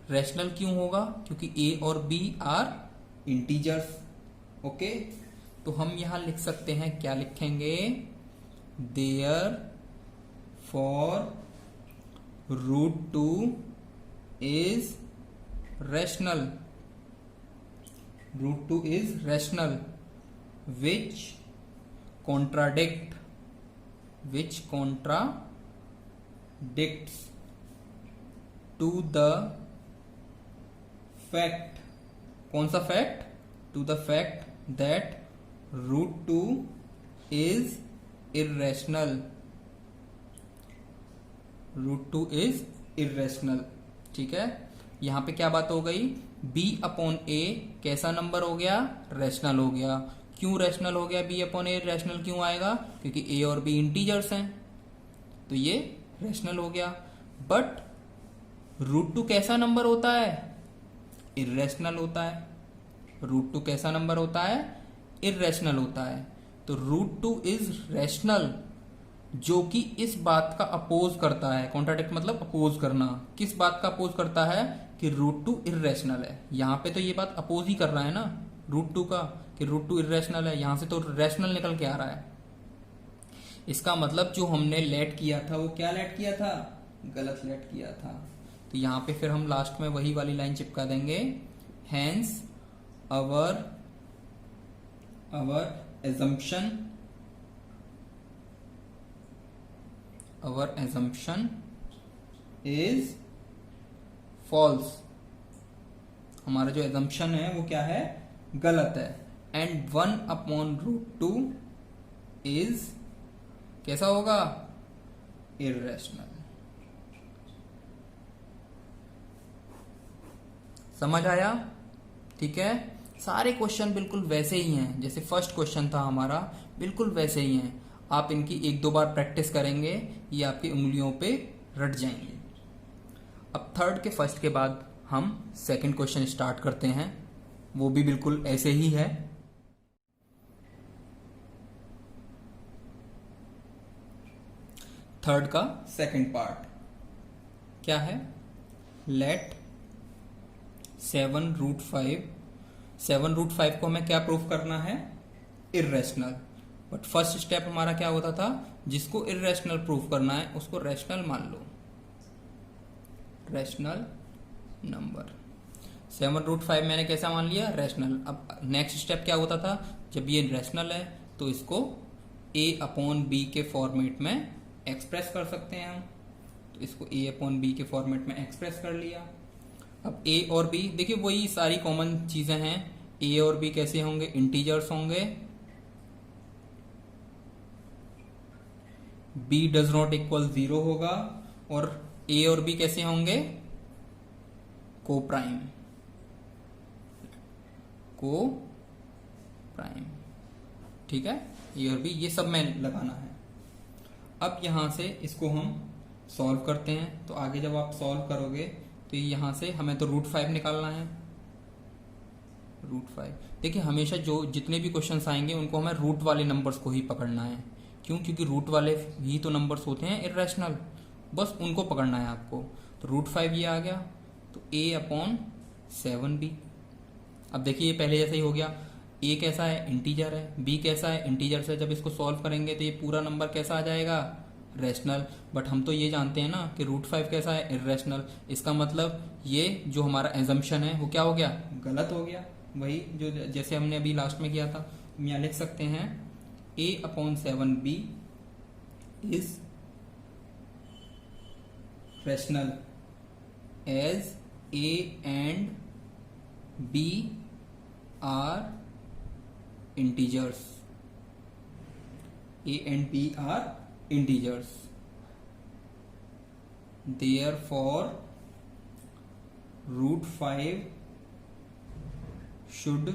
rational क्यों होगा, क्योंकि a और b आर इंटीजर्स। ओके, तो हम यहां लिख सकते हैं, क्या लिखेंगे, therefore √2 is rational, root two is rational which contradicts to the fact, कौन सा fact? to the fact that root 2 is irrational. रूट 2 इज irrational. ठीक है, यहां पे क्या बात हो गई? b अपॉन a कैसा नंबर हो गया? रैशनल हो गया. क्यों रैशनल हो गया? b अपॉन a रैशनल क्यों आएगा? क्योंकि a और b इंटीजर्स हैं, तो ये रैशनल हो गया. बट रूट 2 कैसा नंबर होता है? इर्रेशनल होता है. रूट 2 कैसा नंबर होता है? इर्रेशनल होता है. तो रूट 2 इज रैशनल, जो कि इस बात का अपोज करता है. कॉन्ट्राडिक्ट मतलब अपोज करना. किस बात का अपोज करता है? कि रूट 2 इर्रेशनल है. यहां पे तो ये बात अपोज ही कर रहा है ना रूट 2 का, कि रूट 2 इर्रेशनल है. यहां से तो रैशनल निकल के आ रहा है. इसका मतलब जो हमने लेट किया था वो क्या लेट किया था? गलत लेट किया था. तो यहां पे फिर हम लास्ट में वही वाली लाइन चिपका देंगे. Hence our assumption is false. हमारा जो assumption है वो क्या है? गलत है. एंड 1 अपॉन रूट 2 इज कैसा होगा? इर्रेशनल. समझ आया? ठीक है, सारे क्वेश्चन बिल्कुल वैसे ही हैं जैसे फर्स्ट क्वेश्चन था हमारा, बिल्कुल वैसे ही हैं. आप इनकी 1-2 बार प्रैक्टिस करेंगे, ये आपकी उंगलियों पे रट जाएंगे. अब थर्ड के फर्स्ट के बाद हम सेकंड क्वेश्चन स्टार्ट करते हैं. वो भी बिल्कुल ऐसे ही है. थर्ड का सेकंड पार्ट क्या है? लेट 7 रूट 5 को हमें क्या प्रूफ करना है? इर्रेशनल. बट फर्स्ट स्टेप हमारा क्या होता था? जिसको इर्रेशनल प्रूफ करना है उसको रैशनल मान लो. रैशनल नंबर 7 रूट 5 मैंने कैसा मान लिया? रैशनल. अब नेक्स्ट स्टेप क्या होता था? जब ये रैशनल है तो इसको a अपॉन बी के फॉर्मेट में एक्सप्रेस कर सकते हैं हम. तो इसको a अपॉन बी के फॉर्मेट में एक्सप्रेस कर लिया. अब a और b देखिए वही सारी कॉमन चीजें हैं. a और b कैसे होंगे? इंटीजर्स होंगे. b डज नॉट इक्वल 0 होगा. और a और b कैसे होंगे? को प्राइम. ठीक है, a और b ये सब में लगाना है. अब यहां से इसको हम सॉल्व करते हैं. तो आगे जब आप सॉल्व करोगे तो यहां से हमें तो रूट 5 निकालना है. रूट 5 देखिए, हमेशा जो जितने भी क्वेश्चंस आएंगे उनको हमें रूट वाले नंबर्स को ही पकड़ना है. क्यों? क्योंकि रूट वाले ही तो नंबर्स होते हैं इर्रेशनल, बस उनको पकड़ना है आपको. तो रूट 5 ये आ गया, तो a अपॉन 7b. अब देखिए ये पहले जैसा ही हो गया. a कैसा है? इंटीजर है. b कैसा है? इंटीजर है. जब इसको सॉल्व करेंगे तो ये पूरा नंबर कैसा आ जाएगा? रैशनल. बट हम तो ये जानते हैं ना कि रूट 5 कैसा है? इर्रेशनल. इसका मतलब ये जो हमारा एजम्पशन है वो क्या हो गया? गलत हो गया. वही जो जैसे हमने अभी लास्ट में किया था. हम यहाँ लिख सकते हैं a upon 7b is rational as a and b are integers. a and b are integers. Therefore root 5 should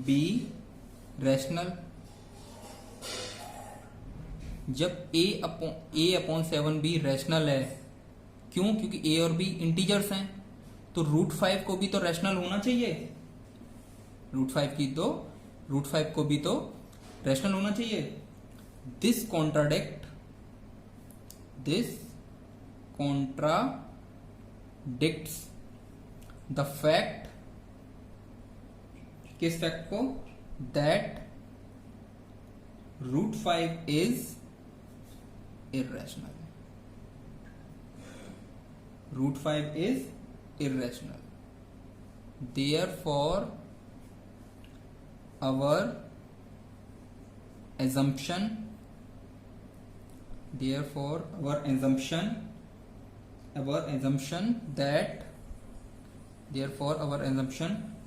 be rational. जब a अपॉन 7b रैशनल है, क्यों? क्योंकि a और b इंटीजर्स हैं, तो रूट 5 को भी तो रैशनल होना चाहिए. रूट 5 को भी तो रैशनल होना चाहिए. This contradicts the fact. किस फैक्ट को? That root 5 is irrational. Root 5 is irrational. Therefore our assumption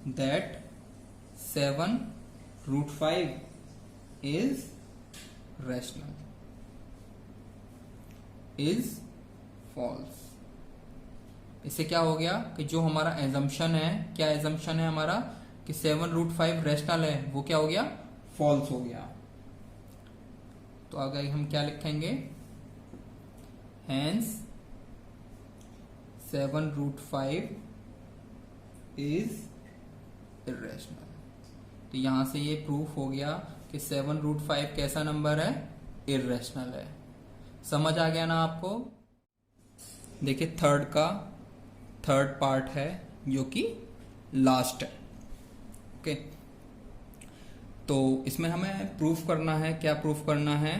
that 7 root 5 is rational is false। इससे क्या हो गया कि जो हमारा एजम्पशन है, क्या एजम्पशन है हमारा कि 7 रूट 5 रैशनल है, वो क्या हो गया, फॉल्स हो गया। तो आगे हम क्या लिखेंगे, हेंस 7 रूट 5 इज इर्रेशनल। तो यहां से ये प्रूफ हो गया कि 7 रूट 5 कैसा नंबर है, इर्रेशनल है। समझ आ गया ना आपको। देखिए थर्ड पार्ट है जो कि लास्ट है। ओके, तो इसमें हमें प्रूफ करना है। क्या प्रूफ करना है,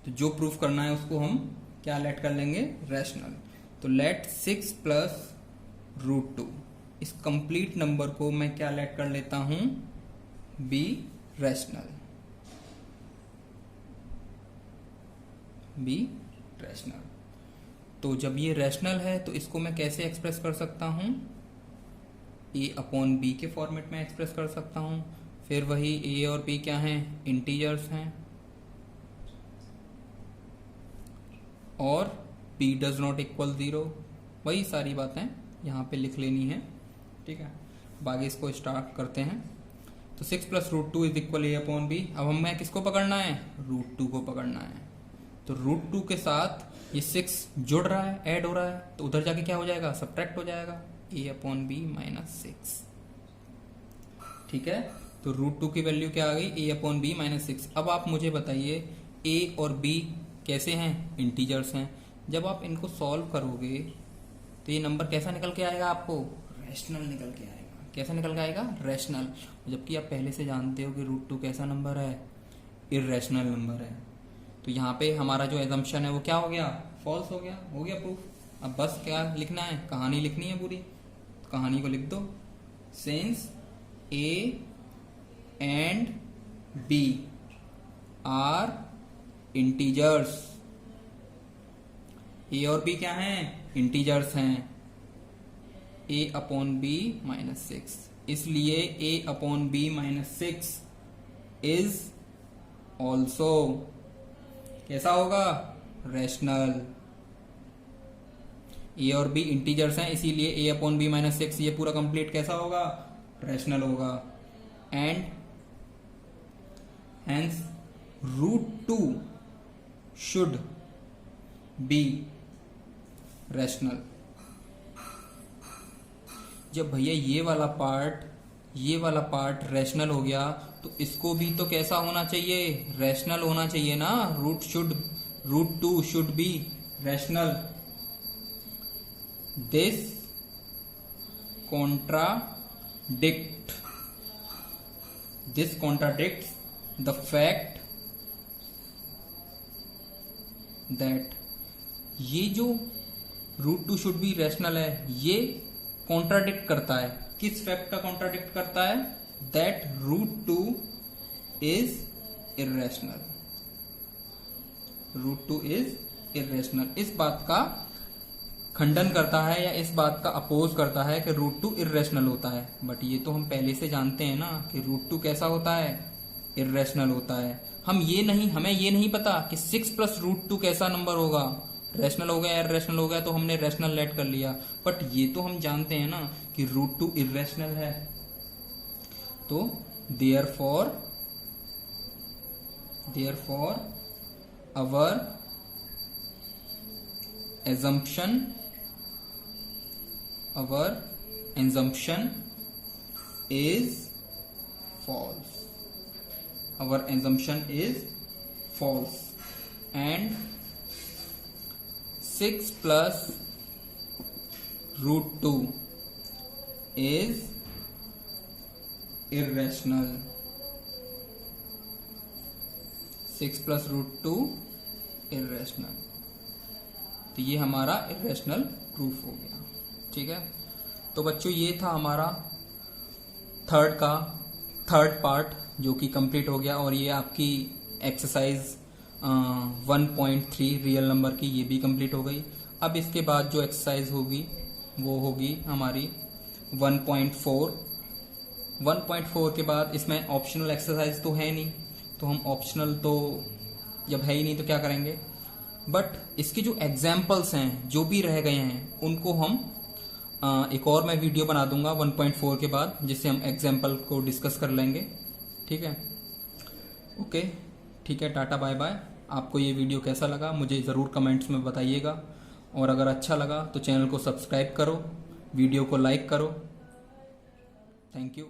तो जो प्रूफ करना है उसको हम क्या लेट कर लेंगे, रैशनल। तो लेट 6 प्लस रूट 2, इस कंप्लीट नंबर को मैं क्या लेट कर लेता हूं, बी रैशनल, बी रैशनल। तो जब ये रैशनल है तो इसको मैं कैसे एक्सप्रेस कर सकता हूं, a अपॉन बी के फॉर्मेट में एक्सप्रेस कर सकता हूं। फिर वही a और b क्या हैं, इंटीजर्स हैं, और b डज नॉट इक्वल 0। वही सारी बातें यहां पे लिख लेनी है, ठीक है। अब आगे इसको स्टार्ट करते हैं। तो 6 plus root 2 is equal a अपॉन बी। अब हमें किसको पकड़ना है, रूट 2 को पकड़ना है। तो रूट 2 के साथ ये 6 जुड़ रहा है, ऐड हो रहा है, तो उधर जाके क्या हो जाएगा, सब्ट्रैक्ट हो जाएगा, a अपॉन बी माइनस 6। ठीक है, तो रूट 2 की वैल्यू क्या आ गई, a अपॉन बी माइनस 6। अब आप मुझे बताइए a और b कैसे हैं, इंटीजर्स हैं। जब आप इनको सॉल्व करोगे तो ये नंबर कैसा निकल के आएगा, आपको रैशनल निकल के आएगा। कैसा निकल के आएगा, रैशनल। जबकि आप पहले से जानते हो कि रूट 2 कैसा नंबर है, इर्रेशनल नंबर है। तो यहाँ पे हमारा जो एजम्पशन है वो क्या हो गया, फॉल्स हो गया प्रूफ। अब बस क्या लिखना है, कहानी लिखनी है पूरी। तो कहानी को लिख दो, since a and b are integers, a और बी क्या हैं, इंटीजर्स हैं, ए अपॉन बी माइनस 6, इसलिए a upon b minus 6 is also कैसा होगा, रैशनल। ए और बी इंटीजर्स हैं, इसीलिए ए अपॉन बी माइनस 6 ये पूरा कंप्लीट कैसा होगा, रैशनल होगा। And hence root 2 should be rational. जब भैया ये वाला पार्ट रैशनल हो गया तो इसको भी तो कैसा होना चाहिए, रैशनल होना चाहिए ना। Root 2 should be rational. This contradicts the fact that ये जो रूट 2 शुड बी रैशनल है, ये कॉन्ट्राडिक्ट करता है, किस फैक्ट का कॉन्ट्राडिक्ट करता है, that root 2 is irrational. Root 2 is irrational, इस बात का खंडन करता है या इस बात का अपोज करता है कि रूट 2 इर्रेशनल होता है। बट ये तो हम पहले से जानते हैं ना कि रूट 2 कैसा होता है, इर्रेशनल होता है। हमें ये नहीं पता कि 6 प्लस रूट 2 कैसा नंबर होगा, रैशनल हो गया, इर्रेशनल हो गया, तो हमने रैशनल लेट कर लिया। बट ये तो हम जानते हैं ना कि रूट 2 इर्रेशनल है। तो therefore our assumption is false. Our assumption is false. And 6 plus root 2 is irrational. 6 plus root 2 irrational. तो ये हमारा इर्रेशनल प्रूफ हो गया। ठीक है, तो बच्चों ये था हमारा थर्ड पार्ट जो कि कंप्लीट हो गया, और ये आपकी एक्सरसाइज 1.3 रियल नंबर की ये भी कंप्लीट हो गई। अब इसके बाद जो एक्सरसाइज होगी वो होगी हमारी 1.4। 1.4 के बाद इसमें ऑप्शनल एक्सरसाइज तो है नहीं, तो हम ऑप्शनल तो जब है ही नहीं तो क्या करेंगे, बट इसके जो एग्जाम्पल्स हैं जो भी रह गए हैं उनको हम एक और मैं वीडियो बना दूंगा 1.4 के बाद, जिससे हम एग्जाम्पल को डिस्कस कर लेंगे। ठीक है, ओके, ठीक है, टाटा बाय बाय। आपको ये वीडियो कैसा लगा मुझे ज़रूर कमेंट्स में बताइएगा, और अगर अच्छा लगा तो चैनल को सब्सक्राइब करो, वीडियो को लाइक करो। Thank you.